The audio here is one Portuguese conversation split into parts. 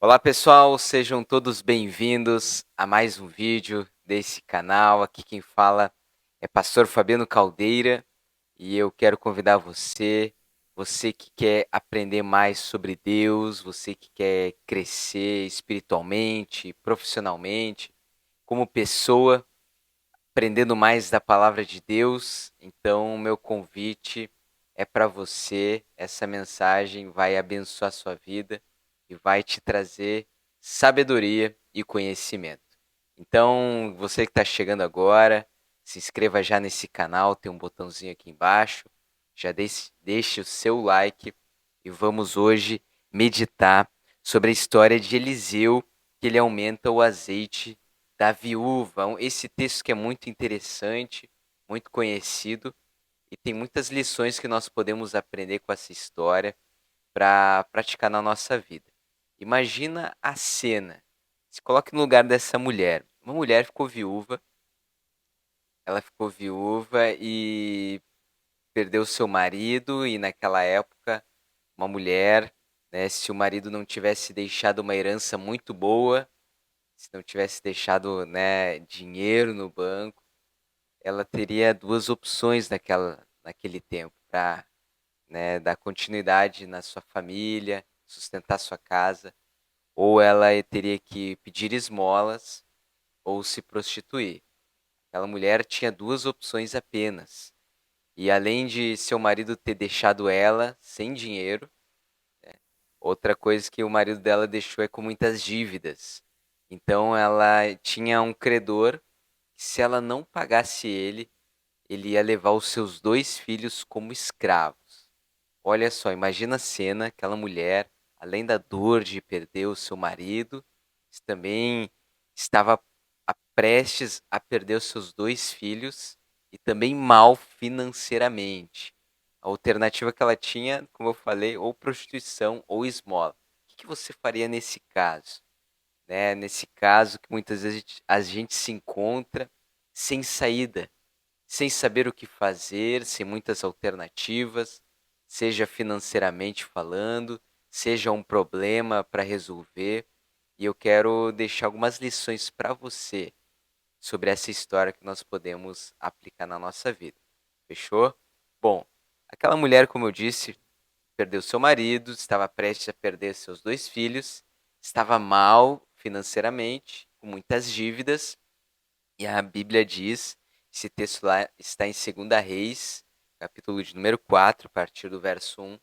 Olá pessoal, sejam todos bem-vindos a mais um vídeo desse canal. Aqui quem fala é Pastor Fabiano Caldeira e eu quero convidar você que quer aprender mais sobre Deus, você que quer crescer espiritualmente, profissionalmente, como pessoa, aprendendo mais da palavra de Deus. Então, meu convite é para você. Essa mensagem vai abençoar a sua vida e vai te trazer sabedoria e conhecimento. Então, você que está chegando agora, se inscreva já nesse canal, tem um botãozinho aqui embaixo. Já deixe o seu like e vamos hoje meditar sobre a história de Eliseu, que ele aumenta o azeite da viúva. Esse texto que é muito interessante, muito conhecido e tem muitas lições que nós podemos aprender com essa história para praticar na nossa vida. Imagina a cena. Se coloque no lugar dessa mulher. Uma mulher ficou viúva, ela ficou viúva e perdeu seu marido e naquela época uma mulher, né, se o marido não tivesse deixado uma herança muito boa, se não tivesse deixado, né, dinheiro no banco, ela teria duas opções naquele tempo para, né, dar continuidade na sua família, sustentar sua casa, ou ela teria que pedir esmolas ou se prostituir. Aquela mulher tinha duas opções apenas. E além de seu marido ter deixado ela sem dinheiro, outra coisa que o marido dela deixou é com muitas dívidas. Então ela tinha um credor que, se ela não pagasse ele ia levar os seus dois filhos como escravos. Olha só, imagina a cena, aquela mulher, além da dor de perder o seu marido, também estava prestes a perder os seus dois filhos e também mal financeiramente. A alternativa que ela tinha, como eu falei, ou prostituição ou esmola. O que você faria nesse caso? Né? Nesse caso que muitas vezes a gente se encontra sem saída, sem saber o que fazer, sem muitas alternativas, seja financeiramente falando, seja um problema para resolver. E eu quero deixar algumas lições para você sobre essa história que nós podemos aplicar na nossa vida. Fechou? Bom, aquela mulher, como eu disse, perdeu seu marido, estava prestes a perder seus dois filhos, estava mal financeiramente, com muitas dívidas, e a Bíblia diz, esse texto lá está em 2 Reis, capítulo de número 4, a partir do verso 1.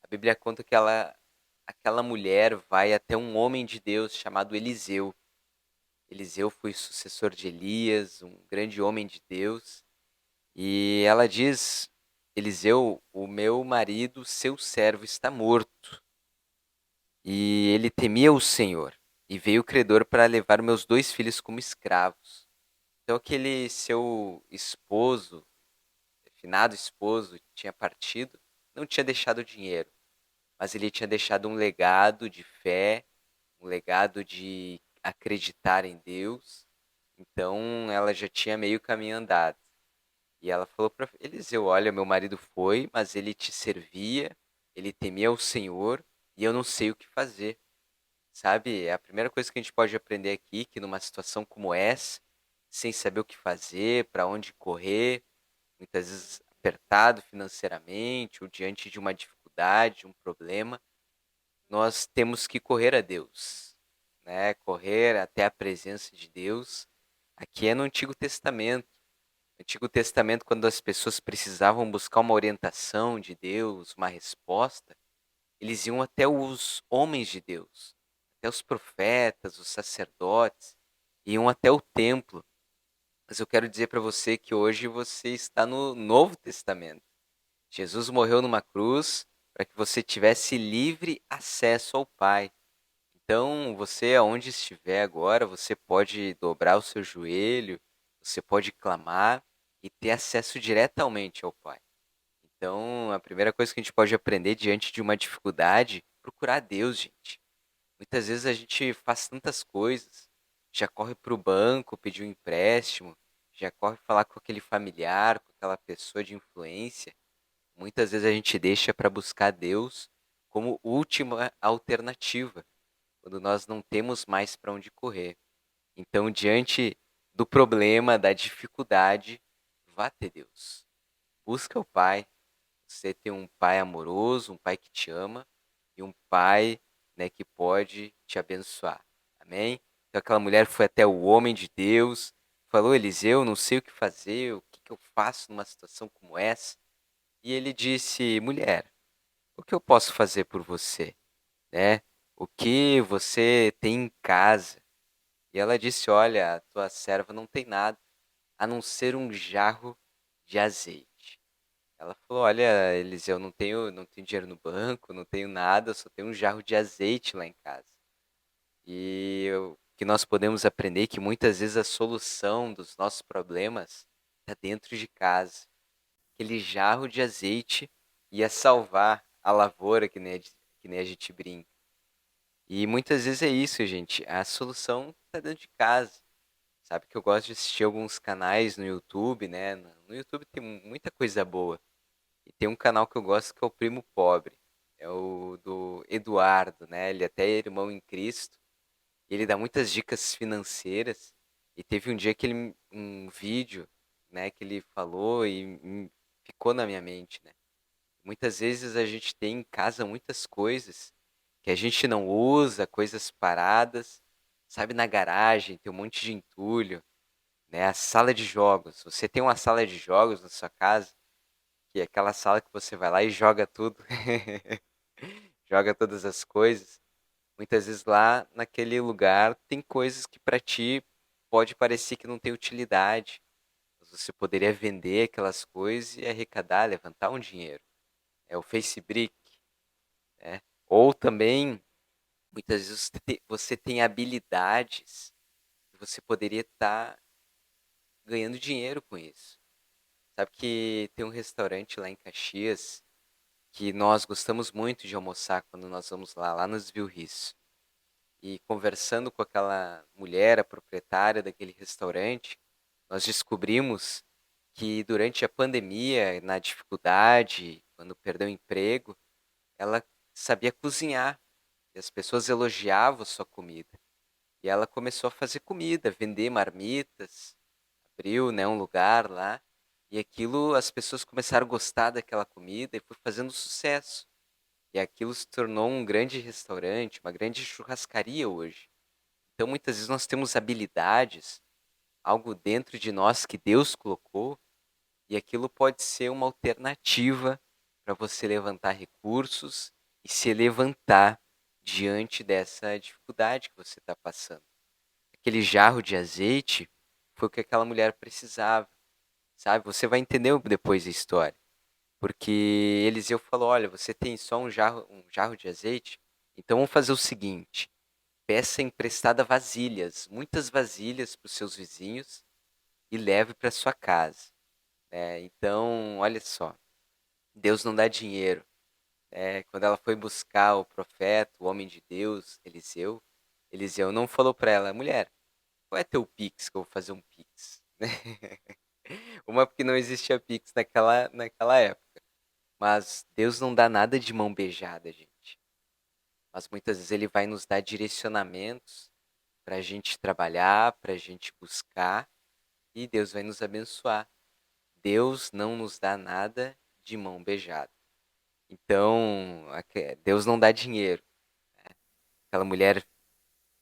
A Bíblia conta que aquela mulher vai até um homem de Deus chamado Eliseu. Eliseu foi sucessor de Elias, um grande homem de Deus. E ela diz: Eliseu, o meu marido, seu servo, está morto. E ele temia o Senhor. E veio o credor para levar meus dois filhos como escravos. Então aquele seu esposo, finado esposo, tinha partido, não tinha deixado dinheiro, mas ele tinha deixado um legado de fé, um legado de acreditar em Deus. Então ela já tinha meio caminho andado. E ela falou para Eliseu: Olha, meu marido foi, mas ele te servia, ele temia o Senhor e eu não sei o que fazer. Sabe? É a primeira coisa que a gente pode aprender aqui, que numa situação como essa, sem saber o que fazer, para onde correr, muitas vezes apertado financeiramente ou diante de uma dificuldade, um problema, nós temos que correr a Deus, né? Correr até a presença de Deus. Aqui é no Antigo Testamento. No Antigo Testamento, quando as pessoas precisavam buscar uma orientação de Deus, uma resposta, eles iam até os homens de Deus, até os profetas, os sacerdotes, iam até o templo. Mas eu quero dizer para você que hoje você está no Novo Testamento. Jesus morreu numa cruz para que você tivesse livre acesso ao Pai. Então, você, aonde estiver agora, você pode dobrar o seu joelho, você pode clamar e ter acesso diretamente ao Pai. Então, a primeira coisa que a gente pode aprender diante de uma dificuldade, procurar Deus, gente. Muitas vezes a gente faz tantas coisas, já corre para o banco pedir um empréstimo, já corre falar com aquele familiar, com aquela pessoa de influência. Muitas vezes a gente deixa para buscar Deus como última alternativa. quando nós não temos mais para onde correr. Então, diante do problema, da dificuldade, vá até Deus. Busca o Pai. Você tem um pai amoroso, um pai que te ama e um pai, né, que pode te abençoar. Amém? Então aquela mulher foi até o homem de Deus, falou: Eliseu, não sei o que fazer, o que que eu faço numa situação como essa? E ele disse: mulher, o que eu posso fazer por você, né? O que você tem em casa? E ela disse: olha, a tua serva não tem nada a não ser um jarro de azeite. Ela falou: olha, Eliseu, não tenho dinheiro no banco, não tenho nada, só tenho um jarro de azeite lá em casa. E o que nós podemos aprender é que muitas vezes a solução dos nossos problemas está dentro de casa. Aquele jarro de azeite ia salvar a lavoura, que nem a gente brinca. E muitas vezes é isso, gente. A solução está dentro de casa. Sabe que eu gosto de assistir alguns canais no YouTube, né? No YouTube tem muita coisa boa. E tem um canal que eu gosto que é o Primo Pobre. É o do Eduardo, né? Ele até é irmão em Cristo. E ele dá muitas dicas financeiras. E teve um dia que um vídeo, né, que ele falou e ficou na minha mente, né? Muitas vezes a gente tem em casa muitas coisas que a gente não usa, coisas paradas, sabe, na garagem, tem um monte de entulho, né? A sala de jogos. Você tem uma sala de jogos na sua casa, que é aquela sala que você vai lá e joga tudo, joga todas as coisas. Muitas vezes lá naquele lugar tem coisas que para ti pode parecer que não tem utilidade, mas você poderia vender aquelas coisas e arrecadar, levantar um dinheiro. É o Facebook, né? Ou também, muitas vezes você tem habilidades que você poderia estar ganhando dinheiro com isso. Sabe que tem um restaurante lá em Caxias que nós gostamos muito de almoçar quando nós vamos lá nos Vilris. E conversando com aquela mulher, a proprietária daquele restaurante, nós descobrimos que durante a pandemia, na dificuldade, quando perdeu o emprego, ela sabia cozinhar e as pessoas elogiavam sua comida. E ela começou a fazer comida, vender marmitas, abriu, né, um lugar lá, e aquilo as pessoas começaram a gostar daquela comida e foi fazendo sucesso. E aquilo se tornou um grande restaurante, uma grande churrascaria hoje. Então, muitas vezes nós temos habilidades, algo dentro de nós que Deus colocou, e aquilo pode ser uma alternativa para você levantar recursos e se levantar diante dessa dificuldade que você está passando. Aquele jarro de azeite foi o que aquela mulher precisava, sabe? Você vai entender depois a história. Porque Eliseu falou: olha, você tem só um jarro de azeite? Então vamos fazer o seguinte: peça emprestada vasilhas, muitas vasilhas para os seus vizinhos e leve para sua casa, né? Então, olha só, Deus não dá dinheiro, né? Quando ela foi buscar o profeta, o homem de Deus, Eliseu não falou para ela: mulher, qual é teu Pix que eu vou fazer um Pix? Uma porque não existia Pix naquela época. Mas Deus não dá nada de mão beijada, gente. Mas muitas vezes Ele vai nos dar direcionamentos para a gente trabalhar, para a gente buscar, e Deus vai nos abençoar. Deus não nos dá nada de mão beijada. Então, Deus não dá dinheiro. Aquela mulher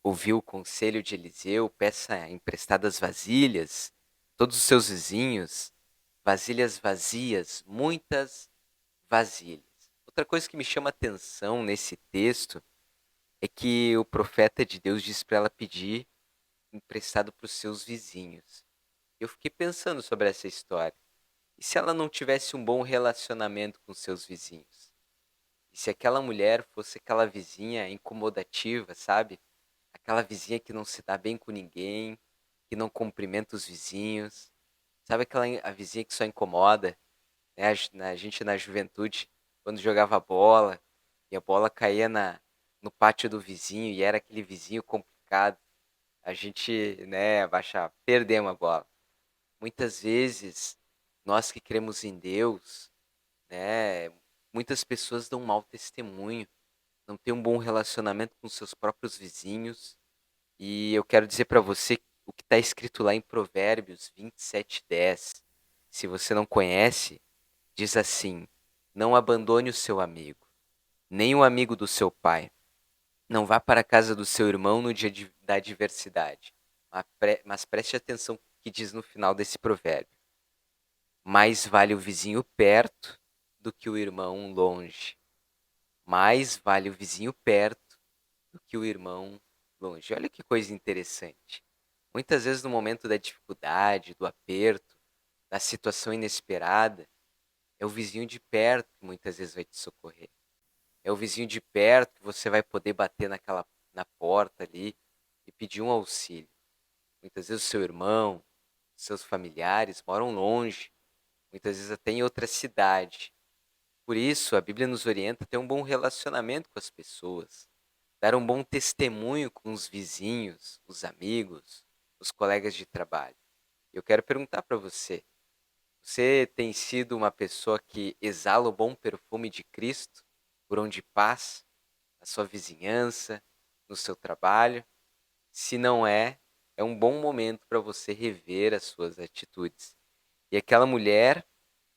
ouviu o conselho de Eliseu, peça emprestadas vasilhas, todos os seus vizinhos, vasilhas vazias, muitas vasilhas. Outra coisa que me chama atenção nesse texto é que o profeta de Deus diz para ela pedir emprestado para os seus vizinhos. Eu fiquei pensando sobre essa história. E se ela não tivesse um bom relacionamento com seus vizinhos? E se aquela mulher fosse aquela vizinha incomodativa, sabe? Aquela vizinha que não se dá bem com ninguém, que não cumprimenta os vizinhos, sabe a vizinha que só incomoda, né? A gente na juventude, quando jogava bola, e a bola caía no pátio do vizinho e era aquele vizinho complicado, a gente, né, perdemos a bola. Muitas vezes, nós que cremos em Deus, né, muitas pessoas dão um mau testemunho, não tem um bom relacionamento com seus próprios vizinhos. E eu quero dizer para você o que está escrito lá em Provérbios 27:10. Se você não conhece, diz assim: não abandone o seu amigo, nem o amigo do seu pai. Não vá para a casa do seu irmão no dia da adversidade. Mas preste atenção no que diz no final desse provérbio. Mais vale o vizinho perto do que o irmão longe. Mais vale o vizinho perto do que o irmão longe. Olha que coisa interessante. Muitas vezes no momento da dificuldade, do aperto, da situação inesperada, é o vizinho de perto que muitas vezes vai te socorrer. É o vizinho de perto que você vai poder bater na porta ali e pedir um auxílio. Muitas vezes o seu irmão, seus familiares moram longe, muitas vezes até em outra cidade. Por isso, a Bíblia nos orienta a ter um bom relacionamento com as pessoas, dar um bom testemunho com os vizinhos, os amigos, os colegas de trabalho. Eu quero perguntar para você: você tem sido uma pessoa que exala o bom perfume de Cristo por onde passa, na sua vizinhança, no seu trabalho? Se não é, é um bom momento para você rever as suas atitudes. E aquela mulher,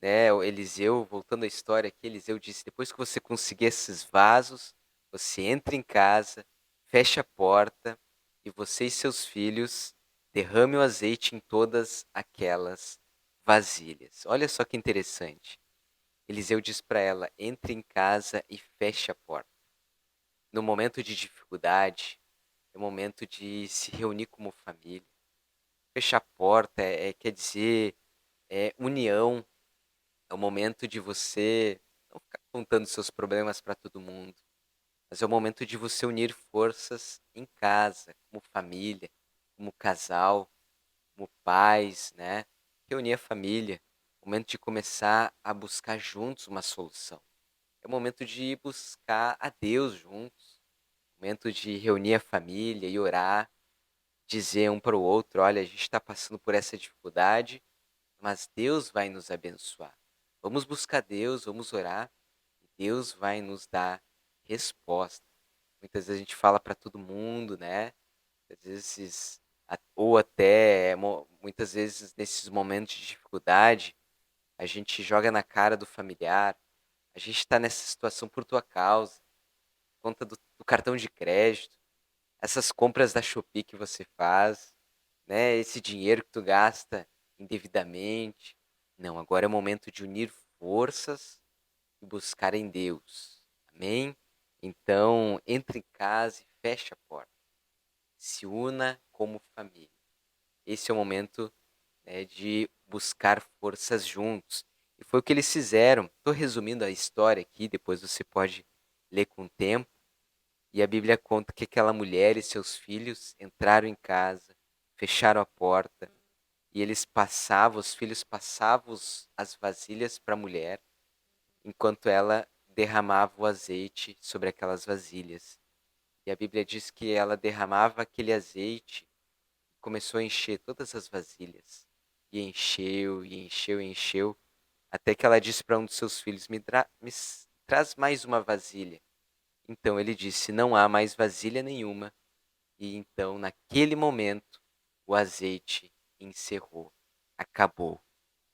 né, o Eliseu, voltando à história aqui, Eliseu disse: depois que você conseguir esses vasos, você entra em casa, fecha a porta e você e seus filhos derrame o azeite em todas aquelas vasilhas. Olha só que interessante. Eliseu diz para ela: entre em casa e feche a porta. No momento de dificuldade, é o momento de se reunir como família. Fechar a porta quer dizer união. É o momento de você não ficar contando seus problemas para todo mundo, mas é o momento de você unir forças em casa, como família, como casal, como pais, né? Reunir a família. Momento de começar a buscar juntos uma solução. É o momento de buscar a Deus juntos. Momento de reunir a família e orar, dizer um para o outro: olha, a gente está passando por essa dificuldade, mas Deus vai nos abençoar. Vamos buscar Deus, vamos orar, e Deus vai nos dar resposta. Muitas vezes a gente fala para todo mundo, né? Às vezes, ou até muitas vezes nesses momentos de dificuldade, a gente joga na cara do familiar: a gente está nessa situação por tua causa, por conta do cartão de crédito, essas compras da Shopee que você faz, né? Esse dinheiro que tu gasta indevidamente. Não, agora é o momento de unir forças e buscar em Deus. Amém? Então, entre em casa e feche a porta. Se una como família. Esse é o momento, né, de buscar forças juntos. E foi o que eles fizeram. Estou resumindo a história aqui, depois você pode ler com o tempo. E a Bíblia conta que aquela mulher e seus filhos entraram em casa, fecharam a porta, e os filhos passavam as vasilhas para a mulher, enquanto ela derramava o azeite sobre aquelas vasilhas. E a Bíblia diz que ela derramava aquele azeite e começou a encher todas as vasilhas. E encheu, e encheu, e encheu, até que ela disse para um dos seus filhos: traz mais uma vasilha. Então ele disse: não há mais vasilha nenhuma. E então, naquele momento, o azeite encerrou, acabou.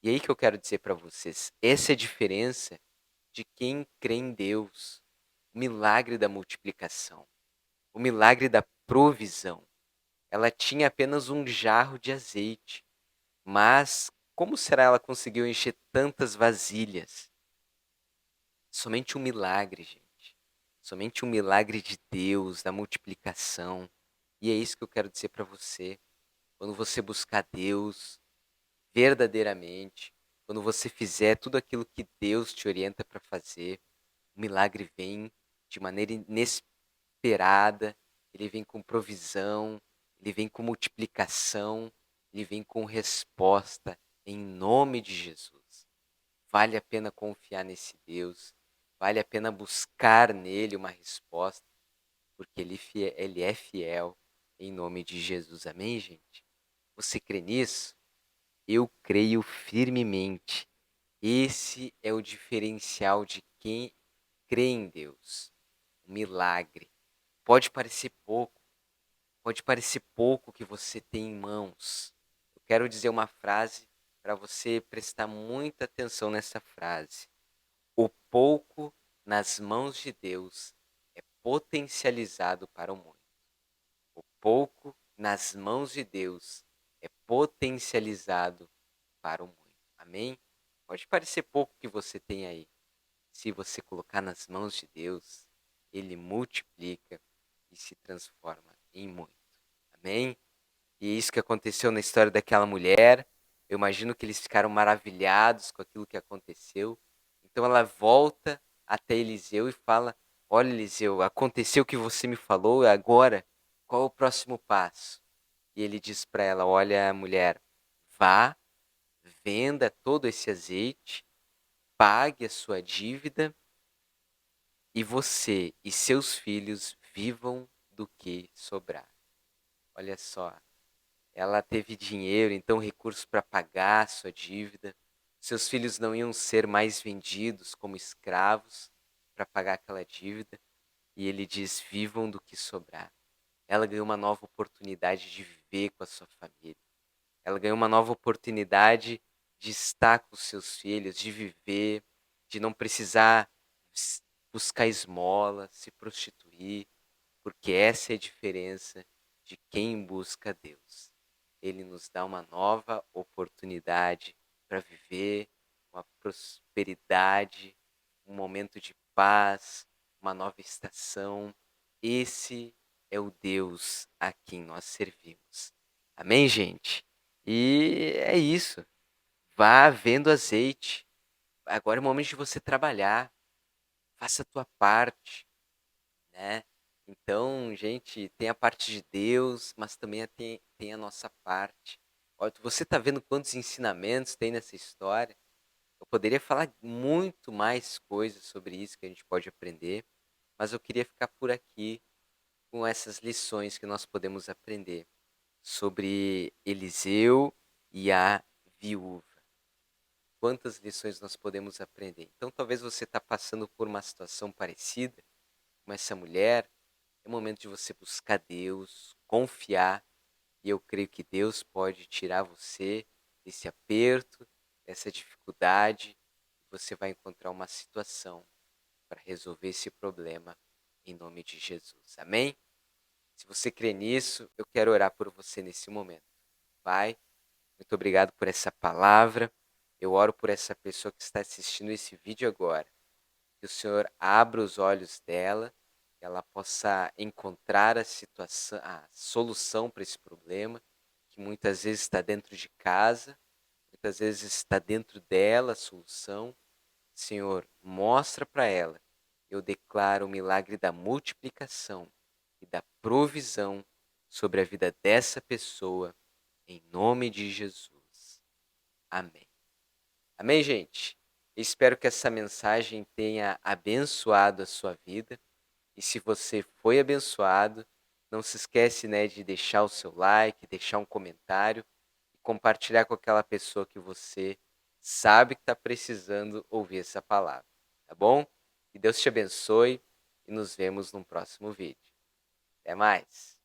E aí que eu quero dizer para vocês, essa é a diferença de quem crê em Deus, o milagre da multiplicação, o milagre da provisão. Ela tinha apenas um jarro de azeite, mas como será ela conseguiu encher tantas vasilhas? Somente um milagre, gente. Somente um milagre de Deus, da multiplicação. E é isso que eu quero dizer para você. Quando você buscar Deus verdadeiramente, quando você fizer tudo aquilo que Deus te orienta para fazer, o milagre vem de maneira inesperada, ele vem com provisão, ele vem com multiplicação, ele vem com resposta em nome de Jesus. Vale a pena confiar nesse Deus, vale a pena buscar nele uma resposta, porque ele é fiel em nome de Jesus. Amém, gente? Você crê nisso? Eu creio firmemente. Esse é o diferencial de quem crê em Deus. um milagre. Pode parecer pouco que você tem em mãos. Eu quero dizer uma frase para você prestar muita atenção nessa frase. O pouco nas mãos de Deus é potencializado para o muito. O pouco nas mãos de Deus é potencializado para o muito. Amém? Pode parecer pouco que você tem aí. Se você colocar nas mãos de Deus, Ele multiplica e se transforma em muito. Amém? E isso que aconteceu na história daquela mulher, eu imagino que eles ficaram maravilhados com aquilo que aconteceu. Então ela volta até Eliseu e fala: Olha, Eliseu, aconteceu o que você me falou, agora qual é o próximo passo? E ele diz para ela: Olha, mulher, vá, venda todo esse azeite, pague a sua dívida e você e seus filhos vivam do que sobrar. Olha só, ela teve dinheiro, então recursos para pagar a sua dívida. Seus filhos não iam ser mais vendidos como escravos para pagar aquela dívida. E ele diz: vivam do que sobrar. Ela ganhou uma nova oportunidade de viver com a sua família. Ela ganhou uma nova oportunidade de estar com os seus filhos, de viver, de não precisar buscar esmola, se prostituir, porque essa é a diferença de quem busca Deus. Ele nos dá uma nova oportunidade para viver uma prosperidade, um momento de paz, uma nova estação. Esse é o Deus a quem nós servimos. Amém, gente? E é isso. Vá vendo azeite. Agora é o momento de você trabalhar. Faça a tua parte, né? Então, gente, tem a parte de Deus, mas também tem a nossa parte. Olha, você está vendo quantos ensinamentos tem nessa história? Eu poderia falar muito mais coisas sobre isso que a gente pode aprender, mas eu queria ficar por aqui com essas lições que nós podemos aprender sobre Eliseu e a viúva. Quantas lições nós podemos aprender? Então, talvez você está passando por uma situação parecida com essa mulher. É momento de você buscar Deus, confiar, e eu creio que Deus pode tirar você desse aperto, dessa dificuldade, e você vai encontrar uma situação para resolver esse problema em nome de Jesus. Amém? Se você crê nisso, eu quero orar por você nesse momento. Pai, muito obrigado por essa palavra. Eu oro por essa pessoa que está assistindo esse vídeo agora. Que o Senhor abra os olhos dela, que ela possa encontrar a situação, a solução para esse problema, que muitas vezes está dentro de casa, muitas vezes está dentro dela a solução. Senhor, mostra para ela. Eu declaro o milagre da multiplicação e da provisão sobre a vida dessa pessoa, em nome de Jesus. Amém. Amém, gente? Espero que essa mensagem tenha abençoado a sua vida. E se você foi abençoado, não se esquece, né, de deixar o seu like, deixar um comentário e compartilhar com aquela pessoa que você sabe que está precisando ouvir essa palavra, tá bom? Que Deus te abençoe e nos vemos no próximo vídeo. Até mais!